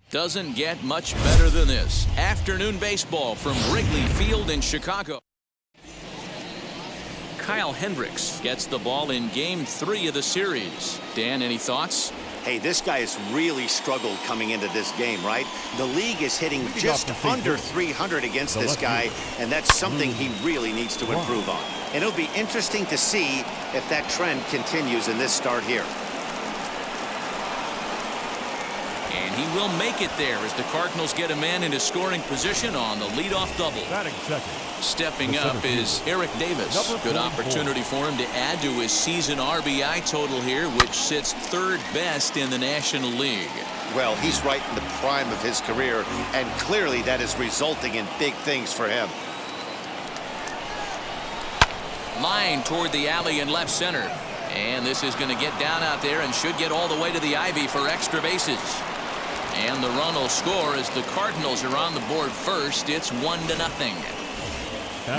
Doesn't get much better than this. Afternoon baseball from Wrigley Field in Chicago. Kyle Hendricks gets the ball in Game 3 of the series. Dan, any thoughts? Hey, this guy has really struggled coming into this game, right? The league is hitting just under 300 against this guy, and that's something he really needs to improve on. And it'll be interesting to see if that trend continues in this start here. And he will make it there as the Cardinals get a man into scoring position on the leadoff double. Stepping up is Eric Davis. Good opportunity for him to add to his season RBI total here, which sits third best in the National League. Well, he's right in the prime of his career, and clearly that is resulting in big things for him. Line toward the alley in left center. And this is going to get down out there and should get all the way to the ivy for extra bases. And the run will score as the Cardinals are on the board first. It's 1-0.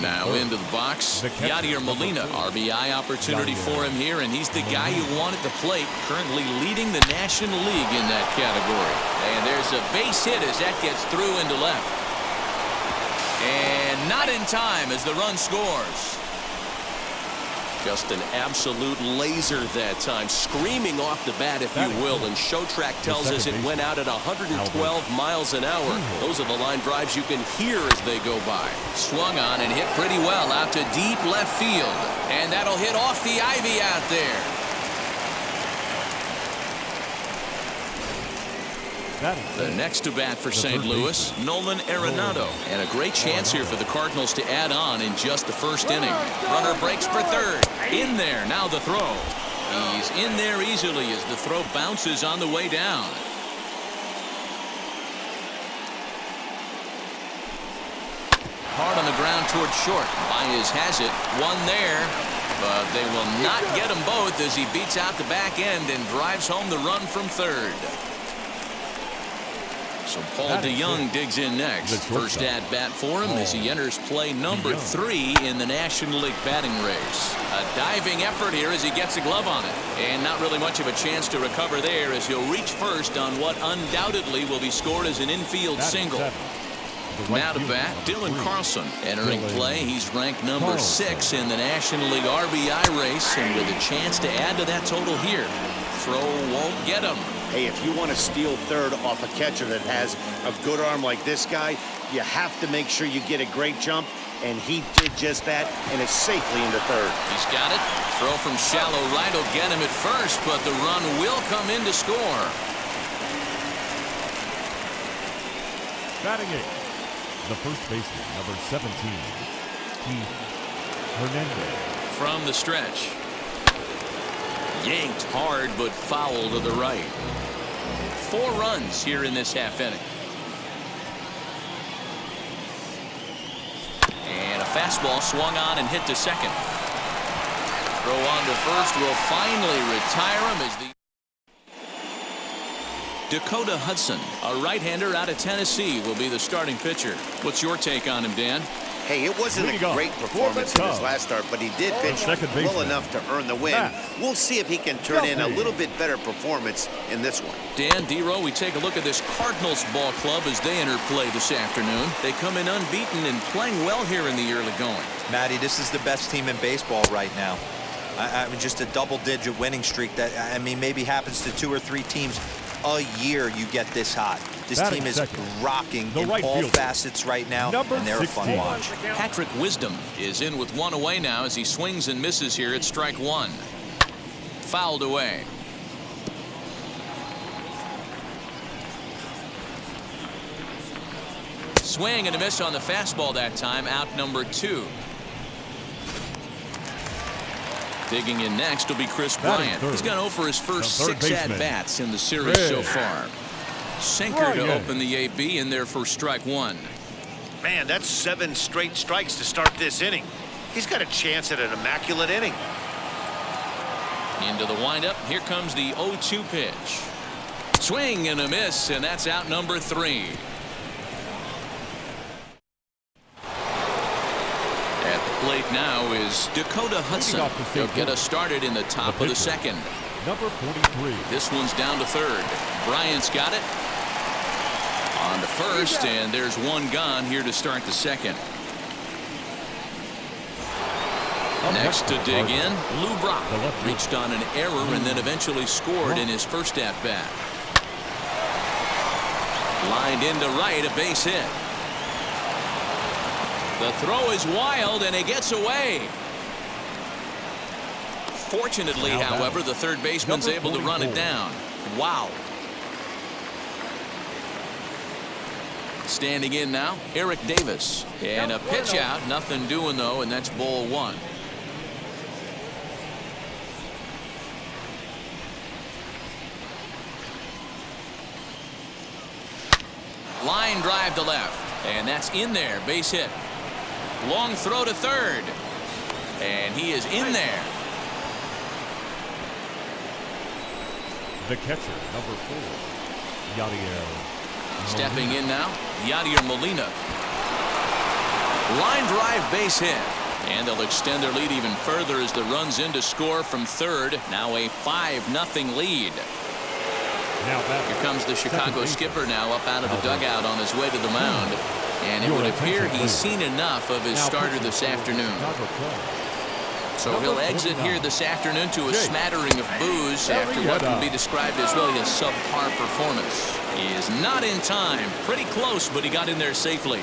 Now into the box, Yadier Molina. RBI opportunity for him here, and he's the guy you want at the plate, currently leading the National League in that category. And there's a base hit as that gets through into left. And not in time as the run scores. Just an absolute laser that time, screaming off the bat, if you will, and ShowTrack tells us it went out at 112 miles an hour. Those are the line drives you can hear as they go by. Swung on and hit pretty well out to deep left field, and that'll hit off the ivy out there. The next to bat for St. Louis, Nolan Arenado. And a great chance here for the Cardinals to add on in just the first inning. Runner breaks for third. In there, now the throw. He's in there easily as the throw bounces on the way down. Hard on the ground toward short. Baez has it. One there. But they will not get them both as he beats out the back end and drives home the run from third. So Paul DeYoung digs in next. First at bat for him as he enters play number 3 in the National League batting race. A diving effort here as he gets a glove on it. And not really much of a chance to recover there as he'll reach first on what undoubtedly will be scored as an infield single. Now to bat, Dylan Carlson entering play. He's ranked number 6 in the National League RBI race, and with a chance to add to that total here. Throw won't get him. Hey, if you want to steal third off a catcher that has a good arm like this guy, you have to make sure you get a great jump, and he did just that and is safely into third. He's got it. Throw from shallow right will get him at first, but the run will come in to score. Batting it, the first baseman, number 17, Keith Hernandez. From the stretch. Yanked hard, but foul to the right. 4 runs here in this half inning. And a fastball swung on and hit to second. Throw on to first will finally retire him as the Dakota Hudson, a right-hander out of Tennessee, will be the starting pitcher. What's your take on him, Dan? Hey, it wasn't a great performance in his last start, but he did pitch well enough to earn the win. We'll see if he can turn in a little bit better performance in this one. Dan, D-Row, we take a look at this Cardinals ball club as they enter play this afternoon. They come in unbeaten and playing well here in the early going. Matty, this is the best team in baseball right now. I mean, just a double-digit winning streak that, I mean, maybe happens to 2 or 3 teams a year you get this hot. This team is rocking in all facets right now, and they're a fun watch. Patrick Wisdom is in with 1 away now as he swings and misses here at strike 1. Fouled away. Swing and a miss on the fastball that time, out number 2. Digging in next will be Chris Bryant. He's gone over his first 6 at-bats in the series so far. Sinker to open the AB in there for strike 1. Man, that's 7 straight strikes to start this inning. He's got a chance at an immaculate inning. Into the windup. Here comes the 0-2 pitch. Swing and a miss, and that's out number 3. At the plate now is Dakota Hudson. He'll get us started in the top of the second. Number 43. This one's down to third. Bryant's got it. On to first, and there's one gone here to start the second. Next to dig in, Lou Brock reached on an error and then eventually scored in his first at-bat. Lined into right, a base hit. The throw is wild, and it gets away. Fortunately, however, the third baseman's able to run it down. Wow. Standing in now, Eric Davis. And a pitch out, nothing doing though, and that's ball one. Line drive to left, and that's in there, base hit. Long throw to third, and he is in there. The catcher, number 4, Yadier. Stepping in now, Yadier Molina. Line drive, base hit. And they'll extend their lead even further as the runs in to score from third. Now a 5-0 lead. Here comes the Chicago skipper now up out of the dugout on his way to the mound. And it would appear he's seen enough of his starter this afternoon. So he'll exit here this afternoon to a smattering of boos after what can be described as really a subpar performance. He is not in time. Pretty close, but he got in there safely.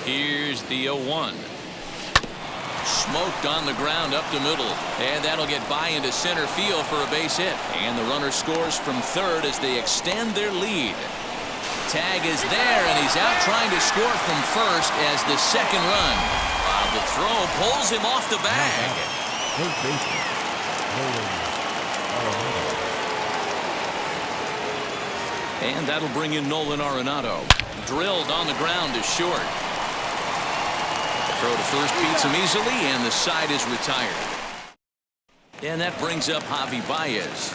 Here's the 0-1. Smoked on the ground up the middle, and that'll get by into center field for a base hit. And the runner scores from third as they extend their lead. Tag is there, and he's out trying to score from first as the second run. The throw pulls him off the bag. And that'll bring in Nolan Arenado. Drilled on the ground to short. The throw to first beats him easily, and the side is retired. And that brings up Javi Baez.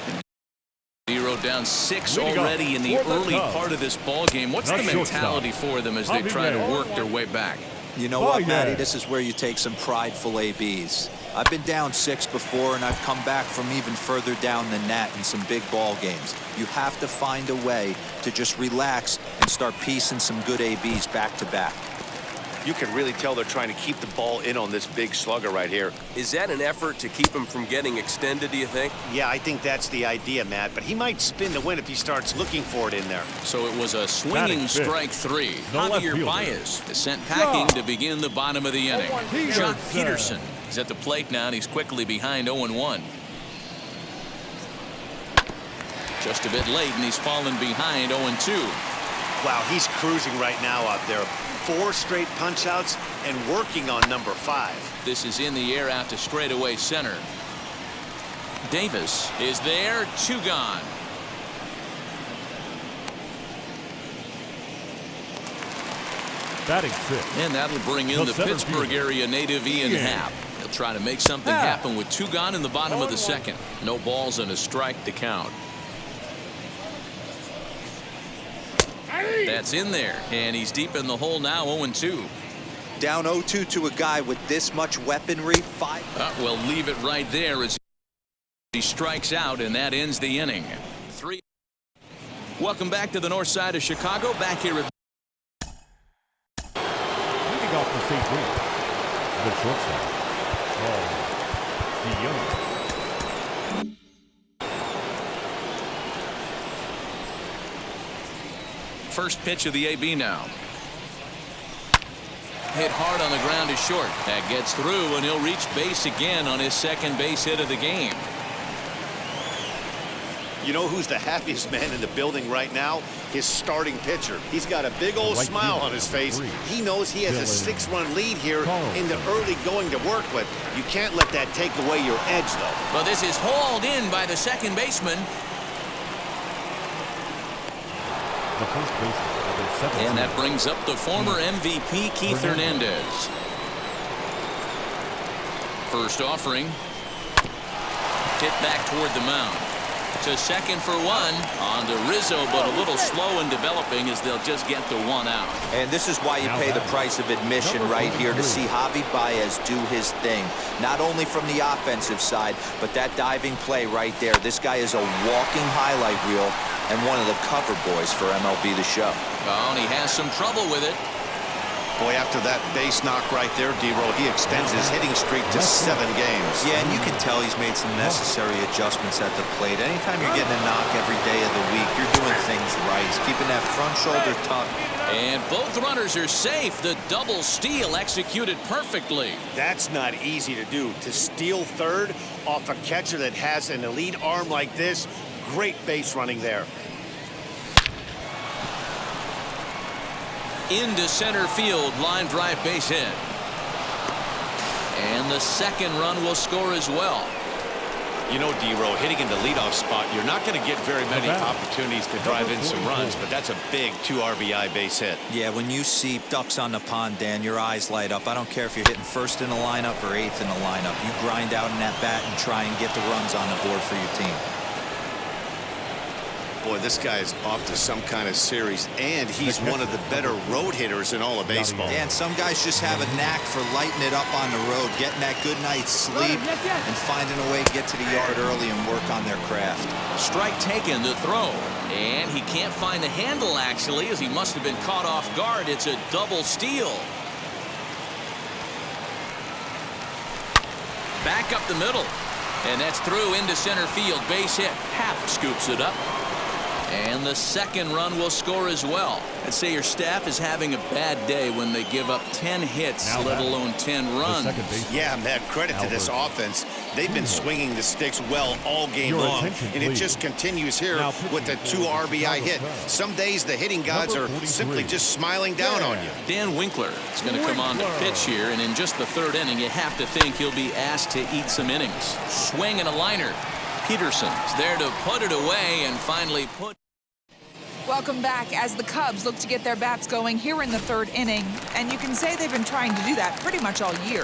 0 down 6 already in the early part of this ball game. What's the mentality for them as they try to work their way back? You know what, Matty? This is where you take some prideful ABs. I've been down 6 before, and I've come back from even further down than that in some big ball games. You have to find a way to just relax and start piecing some good ABs back to back. You can really tell they're trying to keep the ball in on this big slugger right here. Is that an effort to keep him from getting extended, do you think? Yeah, I think that's the idea, Matt. But he might spin the win if he starts looking for it in there. So it was a swinging strike 3. Javier Baez is sent packing to begin the bottom of the inning. Jock Peterson is at the plate now, and he's quickly behind 0-1. Just a bit late, and he's fallen behind 0-2. Wow, he's cruising right now out there. 4 straight punch-outs and working on number 5. This is in the air out to straightaway center. Davis is there, 2 gone. Batting 6. And that'll bring in the Pittsburgh area native Ian Happ. He'll try to make something happen with 2 gone in the bottom of the second. No balls and a strike to count. That's in there, and he's deep in the hole now, 0-2. Down 0-2 to a guy with this much weaponry. We'll leave it right there as he strikes out, and that ends the inning. 3. Welcome back to the north side of Chicago. Back here at leading off the safe wing, the shortstop, DeYoung. First pitch of the AB now. Hit hard on the ground to short. That gets through, and he'll reach base again on his second base hit of the game. You know who's the happiest man in the building right now? His starting pitcher. He's got a big old smile on his face. He knows he has a 6-run lead here in the early going to work with. You can't let that take away your edge, though. Well, this is hauled in by the second baseman. The first baseman, and that brings up the former MVP Keith Hernandez. First offering. Hit back toward the mound. To second for one. On to Rizzo, but a little slow in developing as they'll just get the one out. And this is why you pay the price of admission right here, to see Javi Baez do his thing. Not only from the offensive side, but that diving play right there. This guy is a walking highlight reel and one of the cover boys for MLB The Show. Oh, and he has some trouble with it. Boy, after that base knock right there, D-Roll, he extends his hitting streak to 7 games. Yeah, and you can tell he's made some necessary adjustments at the plate. Anytime you're getting a knock every day of the week, you're doing things right. He's keeping that front shoulder tucked. And both runners are safe. The double steal executed perfectly. That's not easy to do. To steal third off a catcher that has an elite arm like this, great base running there. Into center field, line drive base hit. And the second run will score as well. You know, D-Roll, hitting in the leadoff spot, you're not going to get very many opportunities to drive in some runs, but that's a big 2 RBI base hit. Yeah, when you see ducks on the pond, Dan, your eyes light up. I don't care if you're hitting first in the lineup or 8th in the lineup. You grind out in that bat and try and get the runs on the board for your team. Boy, this guy is off to some kind of series, and he's one of the better road hitters in all of baseball. And some guys just have a knack for lighting it up on the road, getting that good night's sleep, and finding a way to get to the yard early and work on their craft. Strike taken to throw. And he can't find the handle, actually, as he must have been caught off guard. It's a double steal. Back up the middle. And that's through into center field. Base hit. Happ scoops it up. And the second run will score as well. I'd say your staff is having a bad day when they give up 10 hits, let alone 10 runs. Yeah, Matt, credit to this offense. They've been swinging the sticks well all game long, and it just continues here with a 2 RBI hit. Some days the hitting gods are simply just smiling down on you. Dan Winkler is going to come on to pitch here, and in just the 3rd inning, you have to think he'll be asked to eat some innings. Swing and a liner. Peterson's there to put it away and finally put. Welcome back as the Cubs look to get their bats going here in the 3rd inning, and you can say they've been trying to do that pretty much all year.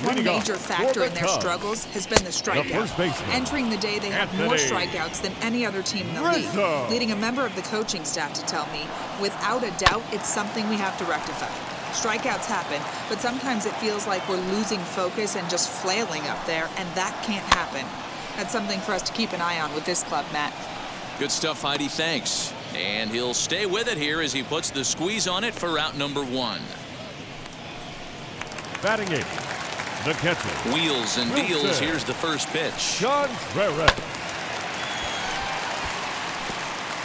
One major factor in their struggles has been the strikeout. Entering the day, they have more strikeouts than any other team in the league, leading a member of the coaching staff to tell me, without a doubt, it's something we have to rectify. Strikeouts happen, but sometimes it feels like we're losing focus and just flailing up there, and that can't happen. That's something for us to keep an eye on with this club, Matt. Good stuff, Heidi. Thanks. And he'll stay with it here as he puts the squeeze on it for out number 1. Batting 8th, the catcher. Wheels and deals. Here's the first pitch.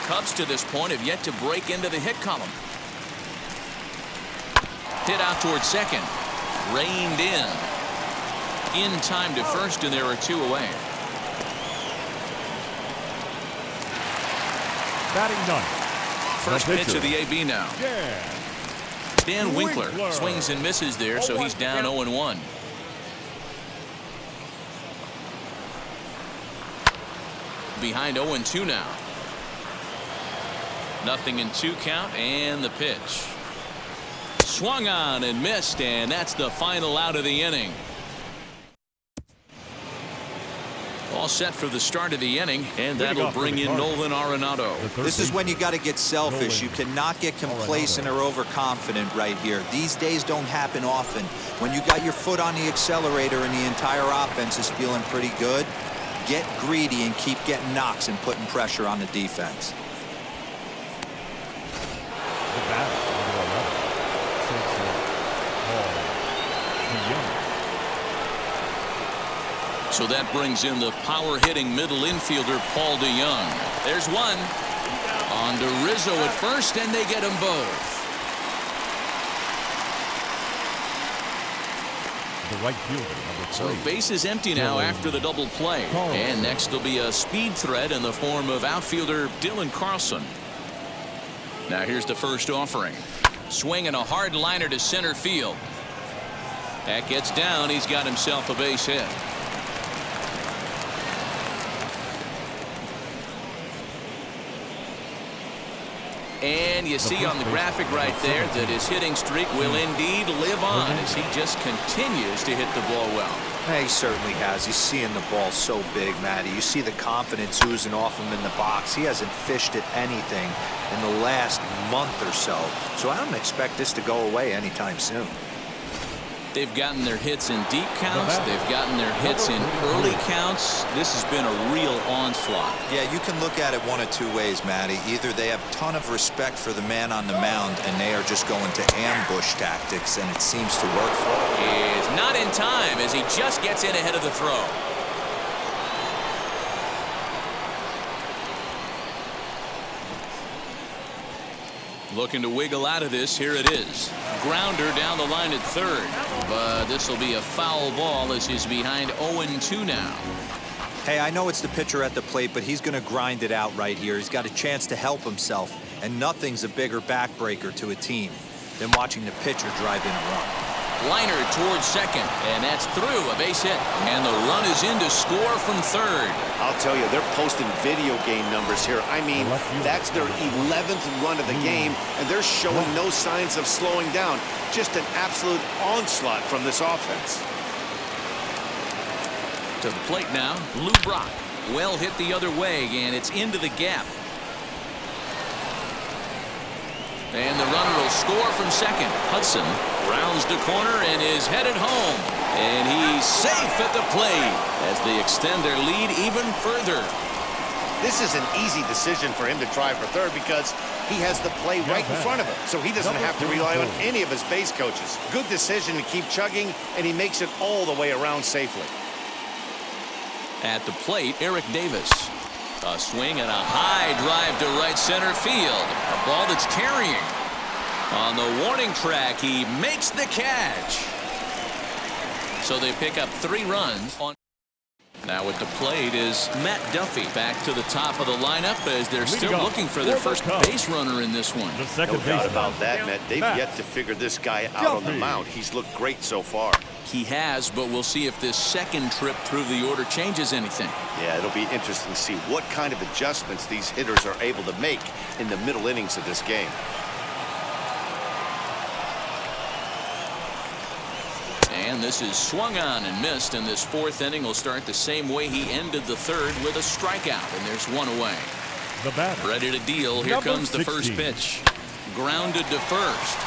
Cubs to this point have yet to break into the hit column. Hit out towards second. Reined in. In time to first, and there are 2 away. Batting 9th. First pitch of the AB now. Yeah. Dan Winkler swings and misses there, so he's down 0-1. Behind 0-2 now. Nothing in 2 count, and the pitch. Swung on and missed, and that's the final out of the inning. All set for the start of the inning, and that'll bring in Nolan Arenado. This is when you got to get selfish. You cannot get complacent or overconfident right here. These days don't happen often. When you got your foot on the accelerator and the entire offense is feeling pretty good, get greedy and keep getting knocks and putting pressure on the defense. So that brings in the power-hitting middle infielder, Paul DeYoung. There's one. On to Rizzo at first, and they get them both. The right fielder, number 3. So base is empty now after the double play. And next will be a speed threat in the form of outfielder Dylan Carlson. Now here's the first offering. Swinging a hard liner to center field. That gets down. He's got himself a base hit. And you see on the graphic right there that his hitting streak will indeed live on as he just continues to hit the ball well. Yeah, he certainly has. He's seeing the ball so big, Matty. You see the confidence oozing off him in the box. He hasn't fished at anything in the last month or so. So I don't expect this to go away anytime soon. They've gotten their hits in deep counts. They've gotten their hits in early counts. This has been a real onslaught. Yeah, you can look at it one of two ways, Matty. Either they have a ton of respect for the man on the mound and they are just going to ambush tactics, and it seems to work for them. Is not in time as he just gets in ahead of the throw. Looking to wiggle out of this. Here it is. Grounder down the line at third. But this will be a foul ball as he's behind 0-2 now. Hey, I know it's the pitcher at the plate, but he's going to grind it out right here. He's got a chance to help himself, and nothing's a bigger backbreaker to a team than watching the pitcher drive in a run. Liner towards second, and that's through, a base hit. And the run is in to score from third. I'll tell you, they're posting video game numbers here. I mean, that's their 11th run of the game, and they're showing no signs of slowing down. Just an absolute onslaught from this offense. To the plate now, Lou Brock. Well hit the other way, and it's into the gap. And the runner will score from second. Hudson rounds the corner and is headed home. And he's safe at the plate as they extend their lead even further. This is an easy decision for him to try for third because he has the play right in front of him, so he doesn't have to rely on any of his base coaches. Good decision to keep chugging, and he makes it all the way around safely. At the plate, Eric Davis. A swing and a high drive to right center field. A ball that's carrying. On the warning track, he makes the catch. So they pick up 3 runs on. Now at the plate is Matt Duffy back to the top of the lineup as they're still looking for their first base runner in this one. No doubt about that, Matt. They've yet to figure this guy out on the mound. He's looked great so far. He has, but we'll see if this second trip through the order changes anything. Yeah, it'll be interesting to see what kind of adjustments these hitters are able to make in the middle innings of this game. And this is swung on and missed, and this 4th inning will start the same way he ended the 3rd with a strikeout, and there's 1 away. The batter. Ready to deal. Here comes the first pitch. Grounded to first.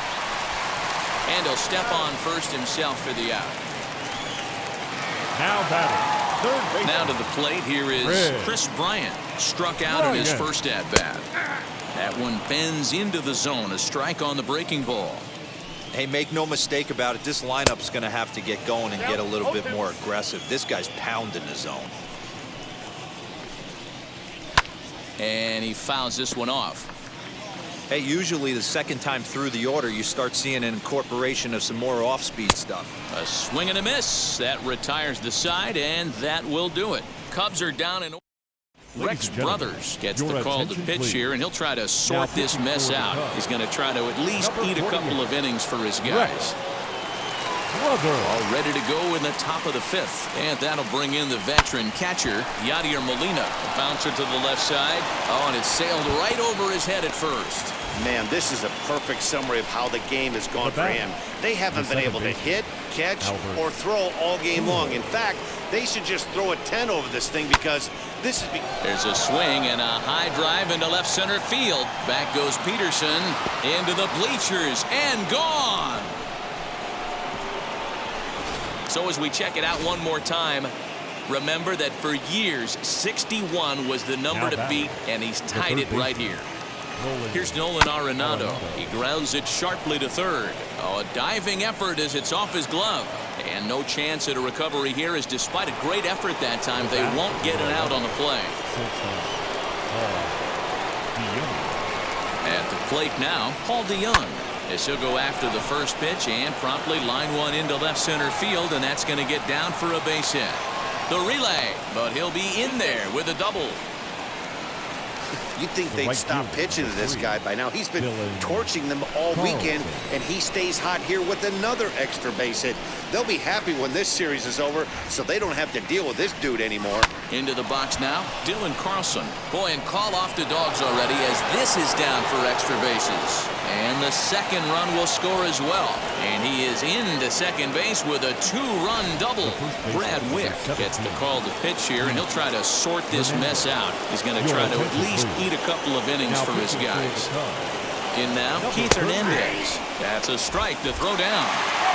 And he'll step on first himself for the out. Now batting. Third base. Now to the plate. Here is Chris Bryant. Struck out in his first at-bat. That one bends into the zone. A strike on the breaking ball. Hey, make no mistake about it. This lineup's going to have to get going and get a little bit more aggressive. This guy's pounding the zone. And he fouls this one off. Hey, usually the second time through the order, you start seeing an incorporation of some more off-speed stuff. A swing and a miss. That retires the side, and that will do it. Cubs are down in. Rex Brothers gets the call to pitch here, and he'll try to sort this mess out. He's going to try to at least eat a couple of innings for his guys. All ready to go in the top of the 5th. And that'll bring in the veteran catcher, Yadier Molina. A bouncer to the left side. Oh, and it sailed right over his head at first. Man, this is a perfect summary of how the game has gone for him. They haven't been able to hit, catch, or throw all game long. In fact, they should just throw a 10 over this thing because this is... There's a swing and a high drive into left center field. Back goes Peterson into the bleachers and gone. So as we check it out one more time, remember that for years, 61 was the number to beat, and he's tied it right here. Here's Nolan Arenado. He grounds it sharply to third. Oh, a diving effort as it's off his glove. And no chance at a recovery here, as despite a great effort that time, they won't get it out on the play. At the plate now, Paul DeYoung. As he'll go after the first pitch and promptly line one into left center field, and that's going to get down for a base hit. The relay, but he'll be in there with a double. You'd think they'd stop pitching to this guy by now. He's been torching them all weekend, and he stays hot here with another extra base hit. They'll be happy when this series is over, so they don't have to deal with this dude anymore. Into the box now, Dylan Carlson. Boy, and call off the dogs already as this is down for extra bases. And the second run will score as well. And he is into second base with a 2-run double. Brad Wick gets the call to pitch here, and he'll try to sort this mess out. He's going to try to at least eat a couple of innings for his guys. In now, Keith Hernandez. That's a strike to throw down.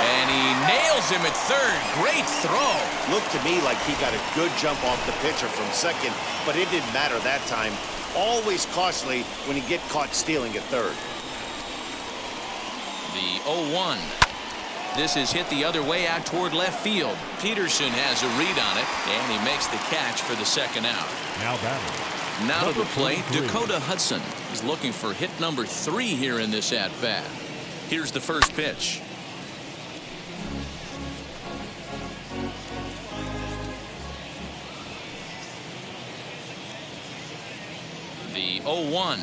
And he nails him at third. Great throw. Looked to me like he got a good jump off the pitcher from second, but it didn't matter that time. Always costly when you get caught stealing at third. The 0-1. This is hit the other way out toward left field. Peterson has a read on it, and he makes the catch for the second out. Now batting. Now to the plate, Dakota Hudson. He's looking for hit number 3 here in this at-bat. Here's the first pitch. The 0-1.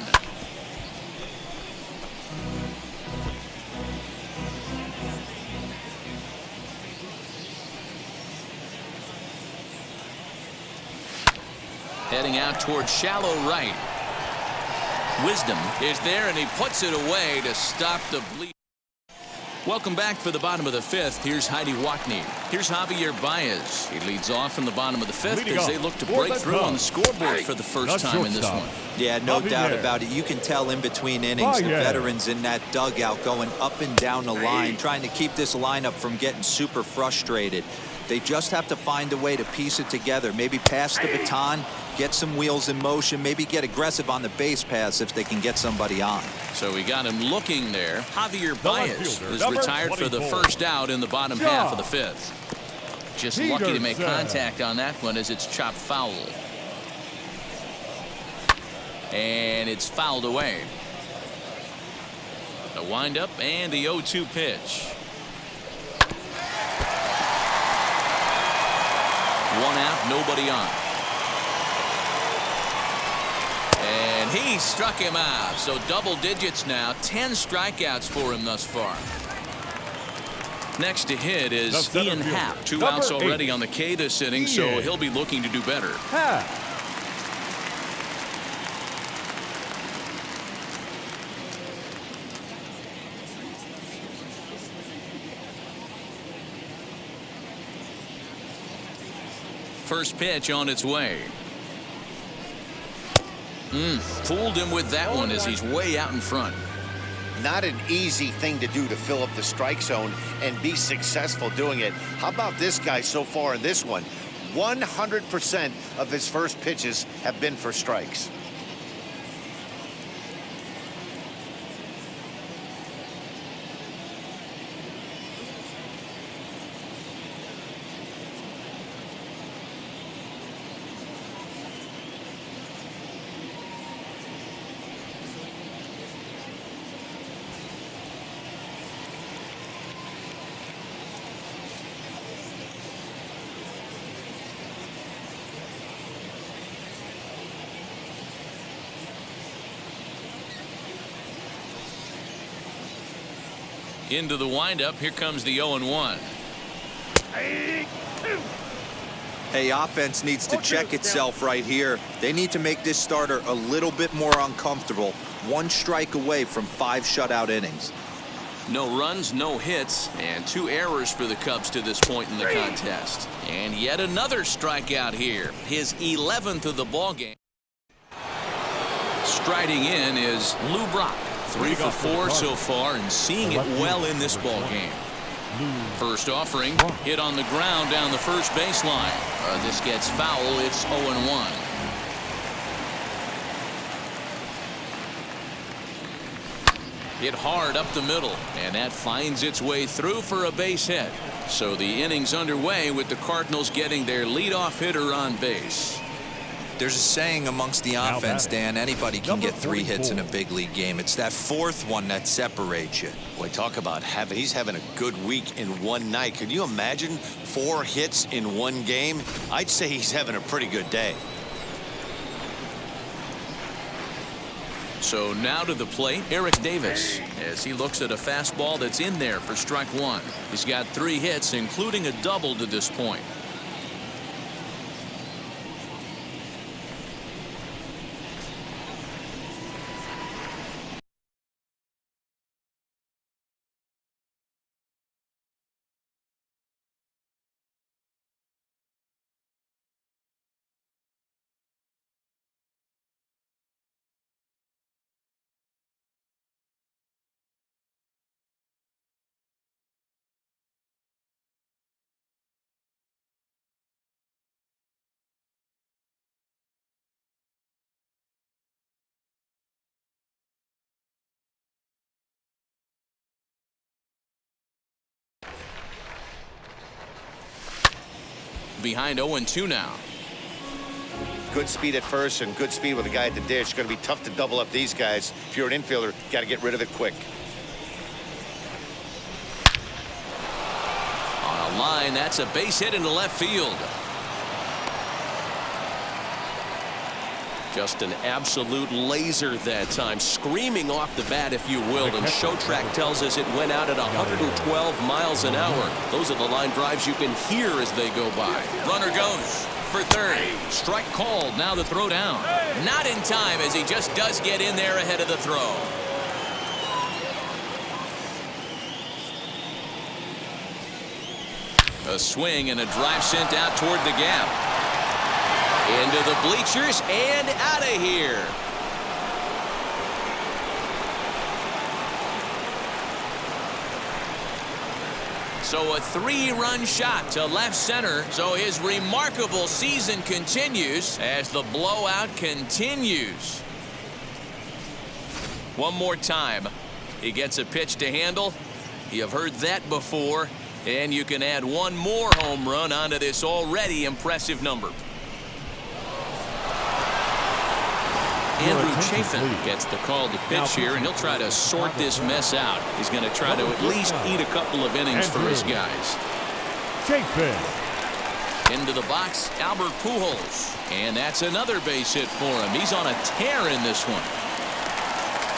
Heading out toward shallow right. Wisdom is there, and he puts it away to stop the bleed. Welcome back for the bottom of the 5th. Here's Heidi Watney. Here's Javier Baez. He leads off in the bottom of the 5th as they look to break through on the scoreboard for the first time in this one. Yeah, no doubt about it. You can tell in between innings the veterans in that dugout going up and down the line, trying to keep this lineup from getting super frustrated. They just have to find a way to piece it together. Maybe pass the baton, get some wheels in motion, maybe get aggressive on the base pass if they can get somebody on. So we got him looking there. Javier Baez is retired for the first out in the bottom half of the 5th. Just lucky to make contact on that one as it's chopped foul. And it's fouled away. The windup and the 0-2 pitch. 1 out, nobody on. And he struck him out. So double digits now. 10 strikeouts for him thus far. Next to hit is Ian Happ. 2 outs already on the K this inning, so he'll be looking to do better. First pitch on its way. Fooled him with that one as he's way out in front. Not an easy thing to do to fill up the strike zone and be successful doing it. How about this guy so far in this one? 100% of his first pitches have been for strikes. Into the windup. Here comes the 0-1. Hey, offense needs to check itself right here. They need to make this starter a little bit more uncomfortable. 1 strike away from 5 shutout innings. No runs, no hits, and 2 errors for the Cubs to this point in the contest. And yet another strikeout here. His 11th of the ballgame. Striding in is Lou Brock. 3 for 4 so far and seeing it well in this ball game. First offering hit on the ground down the first baseline. This gets foul. It's 0-1. Hit hard up the middle, and that finds its way through for a base hit. So the inning's underway with the Cardinals getting their leadoff hitter on base. There's a saying amongst the offense, Dan, anybody can get 3 hits in a big league game. It's that 4th one that separates you. Boy, talk about he's having a good week in one night. Could you imagine 4 hits in one game? I'd say he's having a pretty good day. So now to the plate, Eric Davis, as he looks at a fastball that's in there for strike one. He's got 3 hits, including a double to this point. Behind 0-2 now. Good speed at first and good speed with a guy at the dish. Going to be tough to double up these guys. If you're an infielder, got to get rid of it quick. On a line, that's a base hit into left field. Just an absolute laser that time, screaming off the bat, if you will. And Showtrack tells us it went out at 112 miles an hour. Those are the line drives you can hear as they go by. Runner goes for third. Strike called. Now the throw down. Not in time, as he just does get in there ahead of the throw. A swing and a drive sent out toward the gap. Into the bleachers and out of here. So a 3-run shot to left center. So his remarkable season continues as the blowout continues. One more time. He gets a pitch to handle. You have heard that before. And you can add one more home run onto this already impressive number. Andrew Chafin gets the call to pitch here, and he'll try to sort this mess out. He's going to try to at least eat a couple of innings for his guys. Chafin. Into the box, Albert Pujols. And that's another base hit for him. He's on a tear in this one.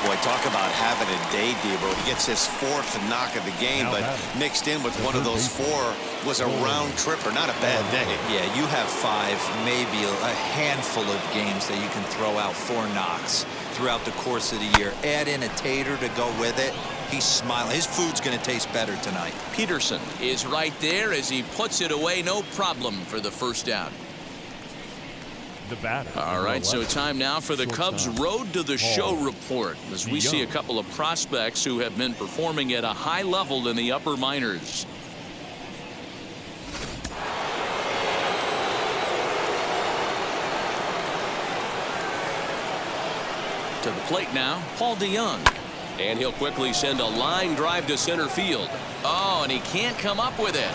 Boy, talk about having a day, Debo. He gets his 4th knock of the game, but mixed in with one of those 4 was a round tripper. Not a bad day. Yeah, you have 5, maybe a handful of games that you can throw out 4 knocks throughout the course of the year. Add in a tater to go with it. He's smiling. His food's going to taste better tonight. Peterson is right there as he puts it away. No problem for the first out. All right, so time now for the Cubs' Road to the Show report, as we see a couple of prospects who have been performing at a high level in the upper minors. To the plate now, Paul DeYoung. And he'll quickly send a line drive to center field. Oh, and he can't come up with it.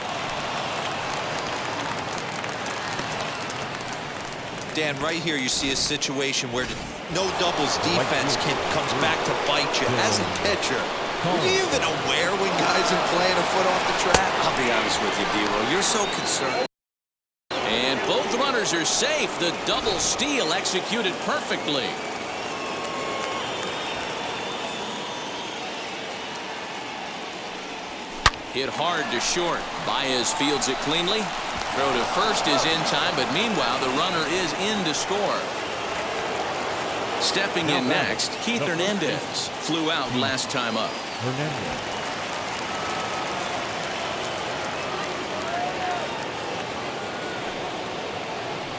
Dan, right here you see a situation where no doubles defense comes back to bite you. As a pitcher, are you even aware when guys are playing a foot off the track? I'll be honest with you, D-Roll. You're so concerned. And both runners are safe. The double steal executed perfectly. Hit hard to short. Baez fields it cleanly. Throw to first is in time, but meanwhile the runner is in to score. Stepping in next, Keith Hernandez. Flew out last time up.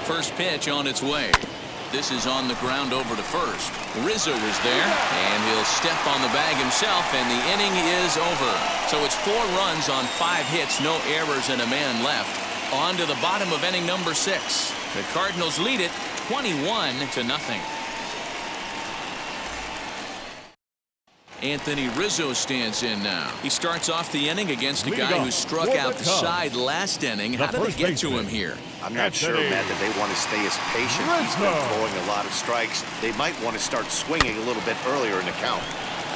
First pitch on its way. This is on the ground over to first. Rizzo is there, and he'll step on the bag himself, and the inning is over. So it's 4 runs on 5 hits, no errors, and a man left. On to the bottom of inning number 6. The Cardinals lead it 21-0. Anthony Rizzo stands in now. He starts off the inning against a guy who struck out the side last inning. How did they get to him here? I'm not sure, Matt, that they want to stay as patient. He's been throwing a lot of strikes. They might want to start swinging a little bit earlier in the count.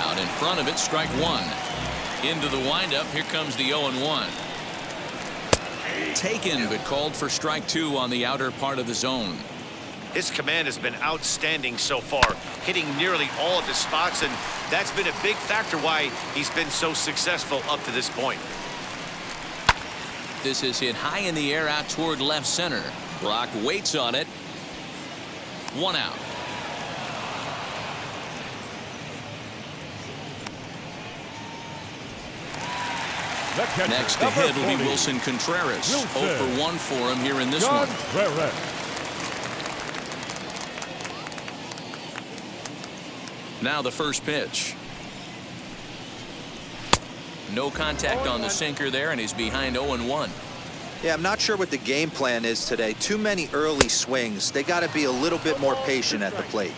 Out in front of it, strike 1. Into the windup, here comes the 0-1. Taken, but called for strike 2 on the outer part of the zone. His command has been outstanding so far, hitting nearly all of his spots, and that's been a big factor why he's been so successful up to this point. This is hit high in the air out toward left center. Brock waits on it. 1 out. Next to hit will be Wilson Contreras. 0 for 1 for him here in this one. Now the first pitch. No contact on the sinker there, and he's behind 0-1. Yeah, I'm not sure what the game plan is today. Too many early swings. They got to be a little bit more patient at the plate.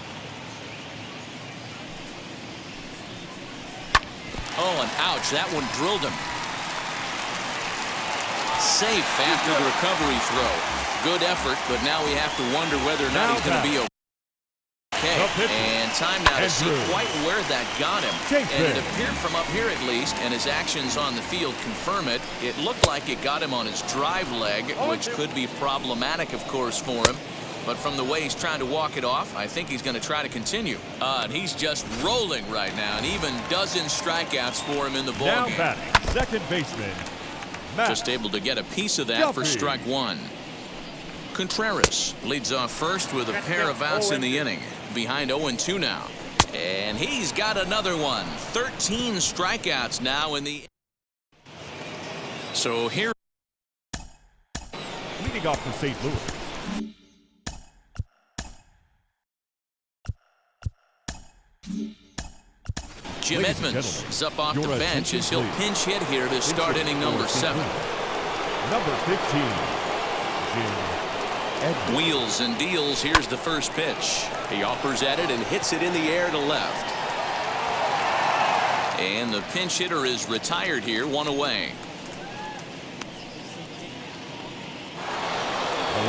Oh, and ouch, that one drilled him. Safe after the recovery throw. Good effort, but now we have to wonder whether or not he's going to be okay. And time now to see quite where that got him. And it appeared from up here at least, and his actions on the field confirm it. It looked like it got him on his drive leg, which could be problematic, of course, for him. But from the way he's trying to walk it off, I think he's going to try to continue. And he's just rolling right now, and even dozen strikeouts for him in the ball game. Batting, second baseman. Just able to get a piece of that for strike 1. Contreras leads off first with a pair of outs in the inning. Behind 0-2 now. And he's got another one. 13 strikeouts now in the... So here... Leading off for St. Louis. Jim Edmonds is up off the bench as he'll pinch hit here to start inning number 7. Number 15, Jim Edmonds. Wheels and deals. Here's the first pitch. He offers at it and hits it in the air to left. And the pinch hitter is retired here, 1 away.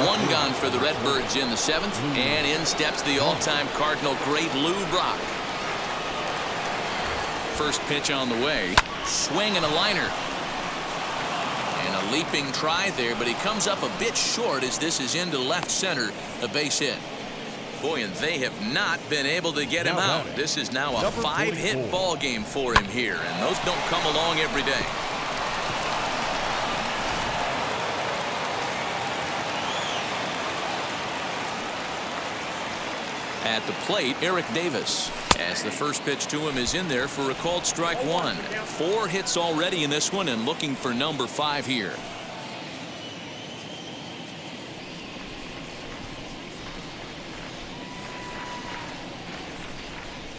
1 gone for the Redbirds in the 7th, and in steps the all-time Cardinal great Lou Brock. First pitch on the way. Swing and a liner. And a leaping try there, but he comes up a bit short as this is into left center, a base hit. Boy, and they have not been able to get him out. This is now a 5-hit ball game for him here, and those don't come along every day. At the plate, Eric Davis, as the first pitch to him is in there for a called strike 1. 4 hits already in this one, and looking for number 5 here.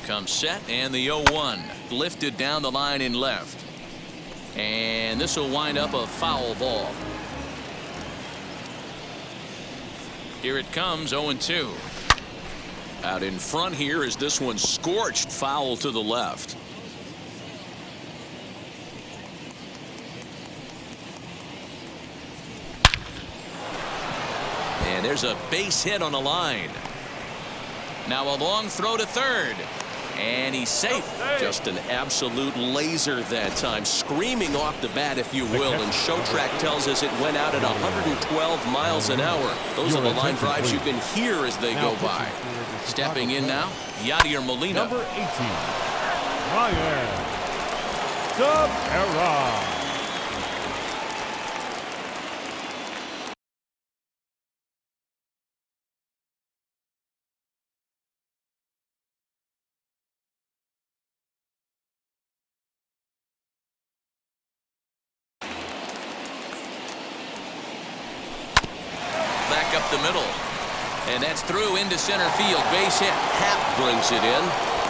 Comes set, and the 0-1 lifted down the line in left, and this will wind up a foul ball. Here it comes, 0-2. Out in front here is this one scorched foul to the left. And there's a base hit on the line. Now a long throw to third. And he's safe. Just an absolute laser that time. Screaming off the bat, if you will. And Show Track tells us it went out at 112 miles an hour. Those are the line drives you can hear as they go by. Stepping in now, Yadier Molina. Number 18, Ryan Cabrera. Back up the middle. And that's through into center field. Base hit. Happ brings it in.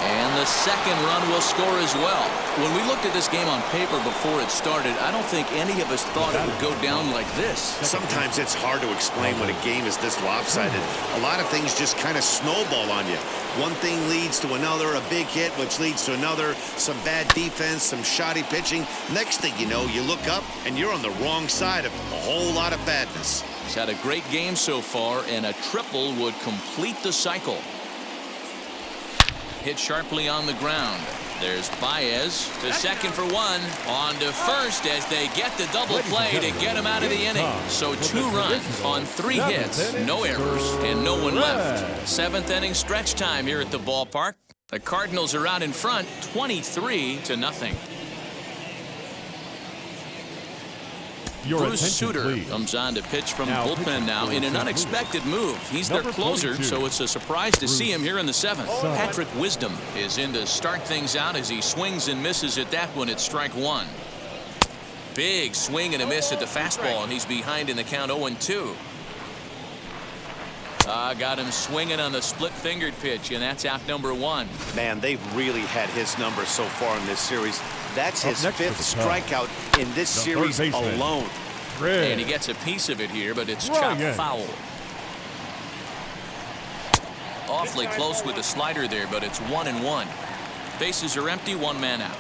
And the second run will score as well. When we looked at this game on paper before it started, I don't think any of us thought it would go down like this. Sometimes it's hard to explain when a game is this lopsided. A lot of things just kind of snowball on you. One thing leads to another, a big hit, which leads to another, some bad defense, some shoddy pitching. Next thing you know, you look up and you're on the wrong side of a whole lot of badness. He's had a great game so far, and a triple would complete the cycle. Hit sharply on the ground. There's Baez to second for one. On to first as they get the double play to get him out of the inning. So 2 runs on 3 hits, no errors, and no one left. 7th inning stretch time here at the ballpark. The Cardinals are out in front, 23-0. Bruce Sutter comes on to pitch from the bullpen now in an unexpected move. He's their closer, so it's a surprise to see him here in the 7th. Patrick Wisdom is in to start things out as he swings and misses at that one at strike 1. Big swing and a miss at the fastball, and he's behind in the count 0-2. Got him swinging on the split-fingered pitch, and that's out number 1. Man, they've really had his number so far in this series. That's his 5th strikeout in this series alone. And he gets a piece of it here, but it's chopped foul. Awfully close with the slider there, but it's 1-1. Bases are empty, 1 man out.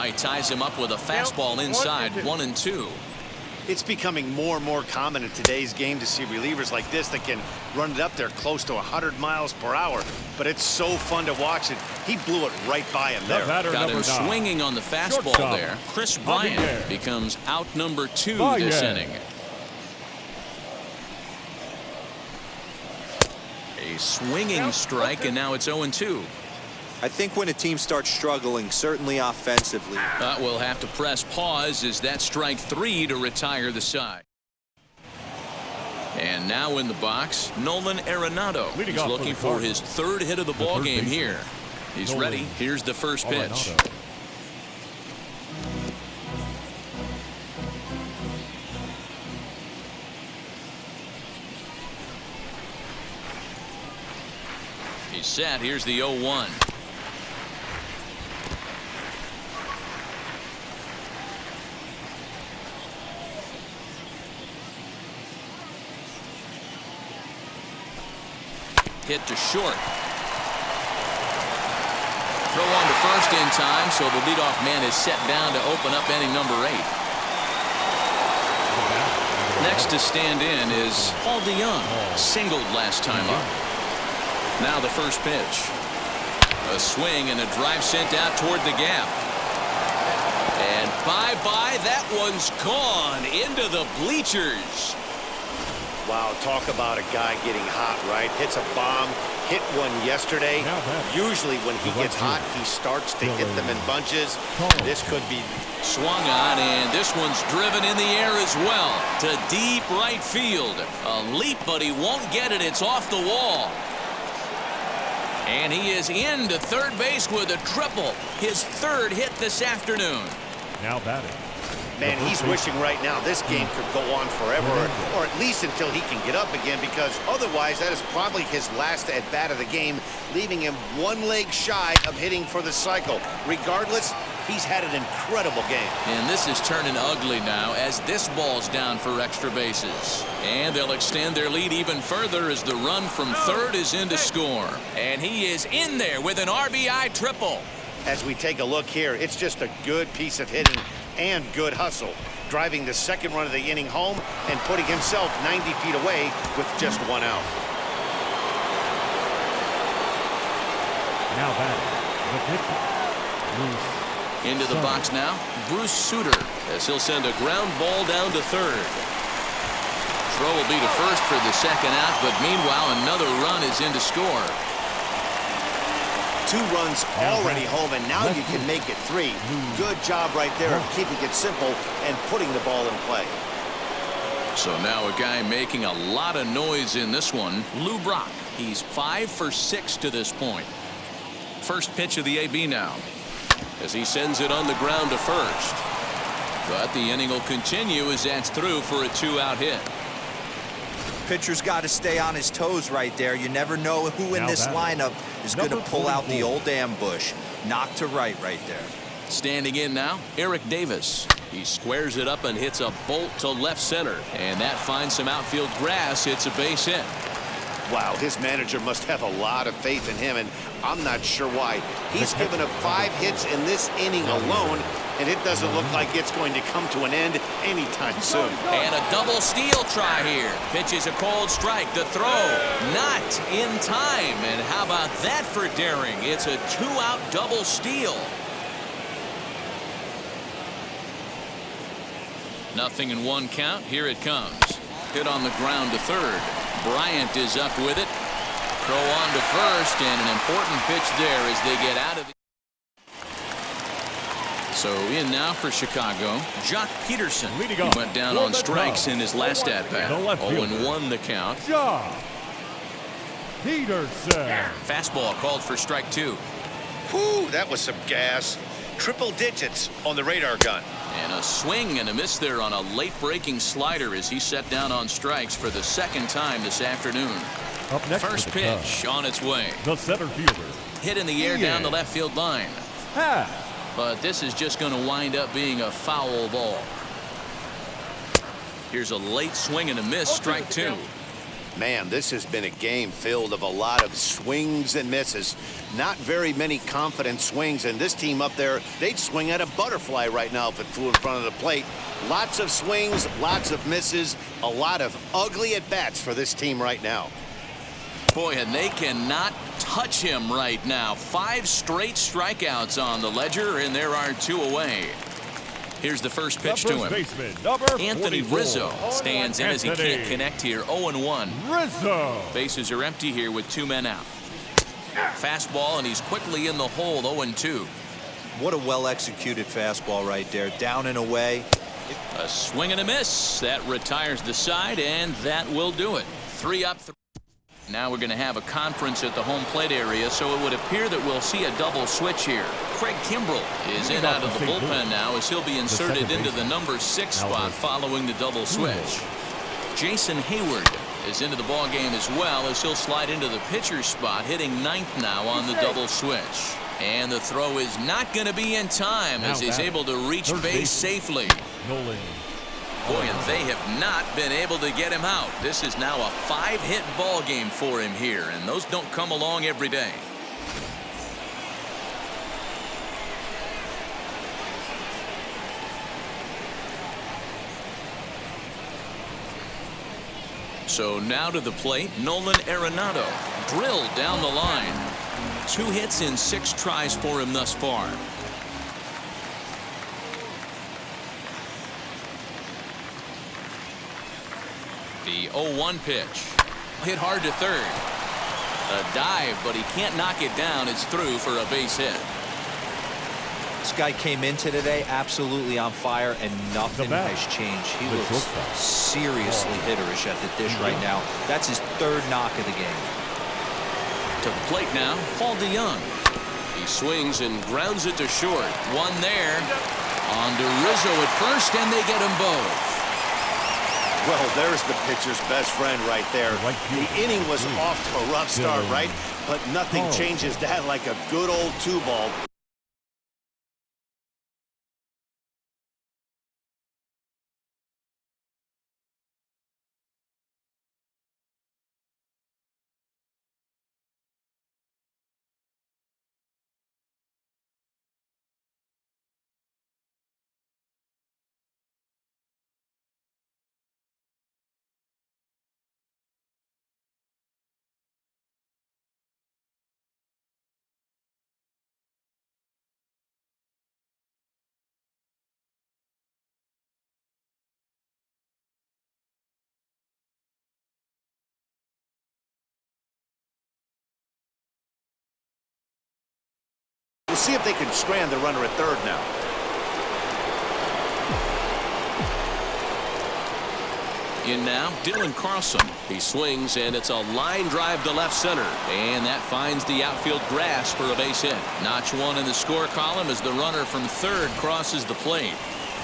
He ties him up with a fastball inside, 1-2. It's becoming more and more common in today's game to see relievers like this that can run it up there close to 100 miles per hour. But it's so fun to watch it. He blew it right by him there. Got him swinging on the fastball there. Chris Bryant becomes out number 2 this inning. A swinging strike, and now it's 0-2. I think when a team starts struggling, certainly offensively. We'll have to press pause as that's strike 3 to retire the side. And now in the box, Nolan Arenado. He's looking for his 3rd hit of the ball game here. He's ready. Here's the first pitch. He's set. Here's the 0-1. Hit to short. Throw on to first in time, so the leadoff man is set down to open up inning number 8. Next to stand in is Paul DeYoung, singled last time up. Now the first pitch. A swing and a drive sent out toward the gap. And bye-bye, that one's gone into the bleachers. Wow, talk about a guy getting hot, right? Hits a bomb, hit one yesterday. Usually when he gets hot, he starts to hit them in bunches. This could be swung on, and this one's driven in the air as well to deep right field. A leap, but he won't get it. It's off the wall. And he is into third base with a triple. His 3rd hit this afternoon. Now batting. Man, he's wishing right now this game could go on forever, or at least until he can get up again, because otherwise that is probably his last at-bat of the game, leaving him 1 leg shy of hitting for the cycle. Regardless, he's had an incredible game. And this is turning ugly now as this ball's down for extra bases. And they'll extend their lead even further as the run from 3rd is in to score. And he is in there with an RBI triple. As we take a look here, it's just a good piece of hitting and good hustle, driving the 2nd run of the inning home and putting himself 90 feet away with just 1 out. Now batting. The pitcher, into the box now, Bruce Sutter, as he'll send a ground ball down to 3rd. Throw will be to first for the 2nd out, but meanwhile another run is in to score. 2 runs already home, and now you can make it 3. Good job right there of keeping it simple and putting the ball in play. So now a guy making a lot of noise in this one, Lou Brock. He's 5 for 6 to this point. First pitch of the AB now, as he sends it on the ground to first. But the inning will continue as that's through for a 2-out hit. Pitcher's got to stay on his toes right there. You never know who in this lineup is going to pull out the old ambush. Knock to right there. Standing in now, Eric Davis. He squares it up and hits a bolt to left center. And that finds some outfield grass. It's a base hit. Wow, his manager must have a lot of faith in him, and I'm not sure why. He's given up 5 hits in this inning alone, and it doesn't look like it's going to come to an end anytime soon. And a double steal try here. Pitch is a cold strike. The throw not in time. And how about that for daring? It's a 2-out double steal. Nothing in 1 count. Here it comes. Hit on the ground to third. Bryant is up with it. Throw on to first, and an important pitch there as they get out of the. So in now for Chicago, Jock Peterson. He went down on strikes in his last at-bat. 0-1 the count. Jock Peterson. Fastball called for strike 2. Whew, that was some gas. Triple digits on the radar gun. And a swing and a miss there on a late-breaking slider as he set down on strikes for the 2nd time this afternoon. Up next First pitch on its way. The center fielder. Hit in the air down the left field line. Pass. But this is just going to wind up being a foul ball. Here's a late swing and a miss, strike 2. Man, this has been a game filled of a lot of swings and misses. Not very many confident swings, and this team up there, they'd swing at a butterfly right now if it flew in front of the plate. Lots of swings, lots of misses, a lot of ugly at-bats for this team right now. Boy, and they cannot touch him right now. 5 straight strikeouts on the ledger, and there are 2 away. Here's the first pitch to him. Anthony Rizzo stands in as he can't connect here. 0-1. Rizzo. Bases are empty here with 2 men out. Fastball, and he's quickly in the hole. 0-2. What a well-executed fastball right there. Down and away. A swing and a miss. That retires the side, and that will do it. 3 up. Now we're going to have a conference at the home plate area, so it would appear that we'll see a double switch here. Craig Kimbrell is in out of the bullpen now as he'll be inserted into the number 6 spot following the double switch. Jason Hayward is into the ballgame as well as he'll slide into the pitcher's spot, hitting 9th now on the double switch. And the throw is not going to be in time as he's able to reach base safely. Nolan. Boy, and they have not been able to get him out. This is now a 5-hit ball game for him here, and those don't come along every day. So now to the plate, Nolan Arenado. Drilled down the line. 2 hits in 6 tries for him thus far. The 0-1 pitch. Hit hard to third. A dive, but he can't knock it down. It's through for a base hit. This guy came into today absolutely on fire, and nothing has changed. He looks seriously hitterish at the dish right now. That's his 3rd knock of the game. To the plate now, Paul DeYoung. He swings and grounds it to short. 1 there. On to Rizzo at first, and they get them both. Well, there's the pitcher's best friend right there. The inning was off to a rough start, right? But nothing changes that like a good old 2-ball. We'll see if they can strand the runner at third now. In now, Dylan Carlson. He swings, and it's a line drive to left center. And that finds the outfield grass for a base hit. Notch 1 in the score column as the runner from third crosses the plate.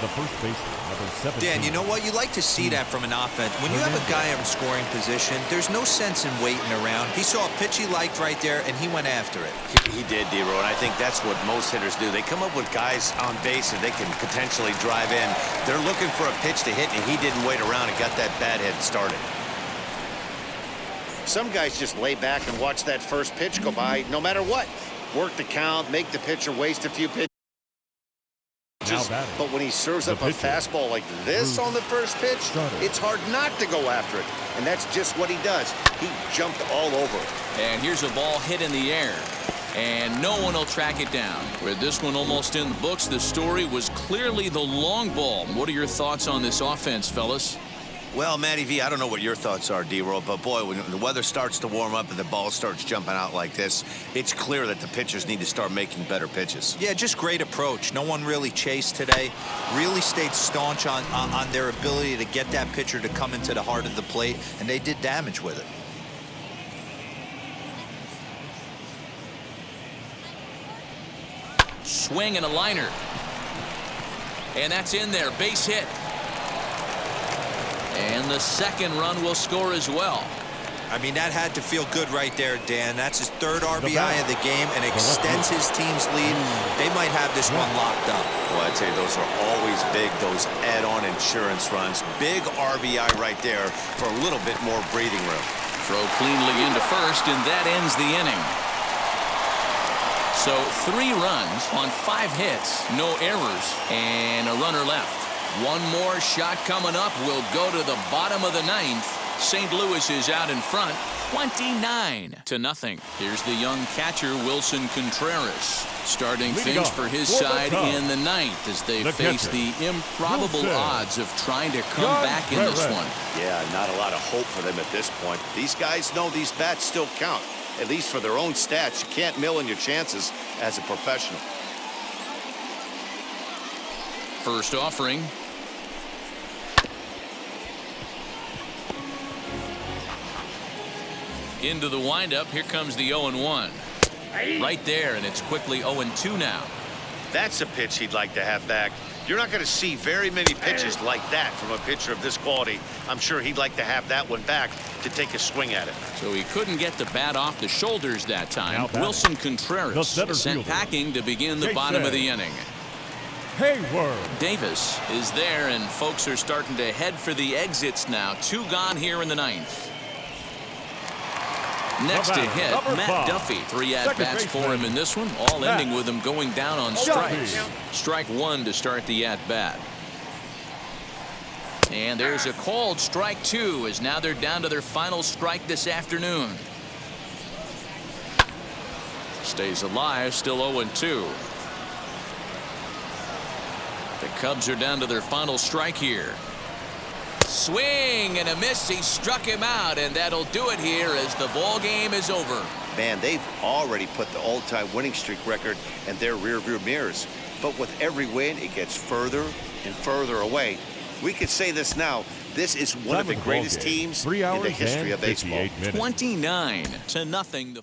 The first baseman, number 17. Dan, you know what? You like to see that from an offense. When you have a guy in scoring position, there's no sense in waiting around. He saw a pitch he liked right there, and he went after it. He did, D-Row, and I think that's what most hitters do. They come up with guys on base and they can potentially drive in. They're looking for a pitch to hit, and he didn't wait around and got that bat head started. Some guys just lay back and watch that first pitch go by no matter what. Work the count, make the pitcher waste a few pitches, pitches, but when he serves up a fastball like this on the first pitch, it's hard not to go after it. And that's just what he does. He jumped all over it. And here's a ball hit in the air. And no one will track it down. With this one almost in the books, the story was clearly the long ball. What are your thoughts on this offense, fellas? Well, Matty V, I don't know what your thoughts are, D-Roll, but boy, when the weather starts to warm up and the ball starts jumping out like this, it's clear that the pitchers need to start making better pitches. Yeah, just great approach. No one really chased today. Really stayed staunch on their ability to get that pitcher to come into the heart of the plate, and they did damage with it. Swing and a liner. And that's in there. Base hit. And the second run will score as well. I mean, that had to feel good right there, Dan. That's his third RBI of the game and extends his team's lead. They might have this one locked up. Well, I'd say those are always big, those add-on insurance runs. Big RBI right there for a little bit more breathing room. Throw cleanly into first, and that ends the inning. So 3 runs on 5 hits, no errors, and a runner left. One more shot coming up will go to the bottom of the 9th. St. Louis is out in front, 29-0. Here's the young catcher, Wilson Contreras, starting things for his side in the 9th as they face the improbable odds of trying to come back in this one. Yeah, not a lot of hope for them at this point. These guys know these bats still count, at least for their own stats. You can't mill in your chances as a professional. First offering. Into the windup. Here comes the 0-1. Right there, and it's quickly 0-2 now. That's a pitch he'd like to have back. You're not going to see very many pitches like that from a pitcher of this quality. I'm sure he'd like to have that one back to take a swing at it. So he couldn't get the bat off the shoulders that time. Wilson Contreras sent packing to begin the bottom of the inning. Hayward. Davis is there, and folks are starting to head for the exits now. 2 gone here in the 9th. Next to hit, Matt Duffy. 3 at-bats for him in this one, all ending with him going down on strikes. Strike 1 to start the at-bat. And there's a called strike 2, as now they're down to their final strike this afternoon. Stays alive, still 0-2. The Cubs are down to their final strike here. Swing and a miss. He struck him out, and that'll do it here as the ball game is over. Man, they've already put the all-time winning streak record in their rearview mirrors. But with every win, it gets further and further away. We could say this now. This is one of the greatest teams in the history of baseball. 29-0.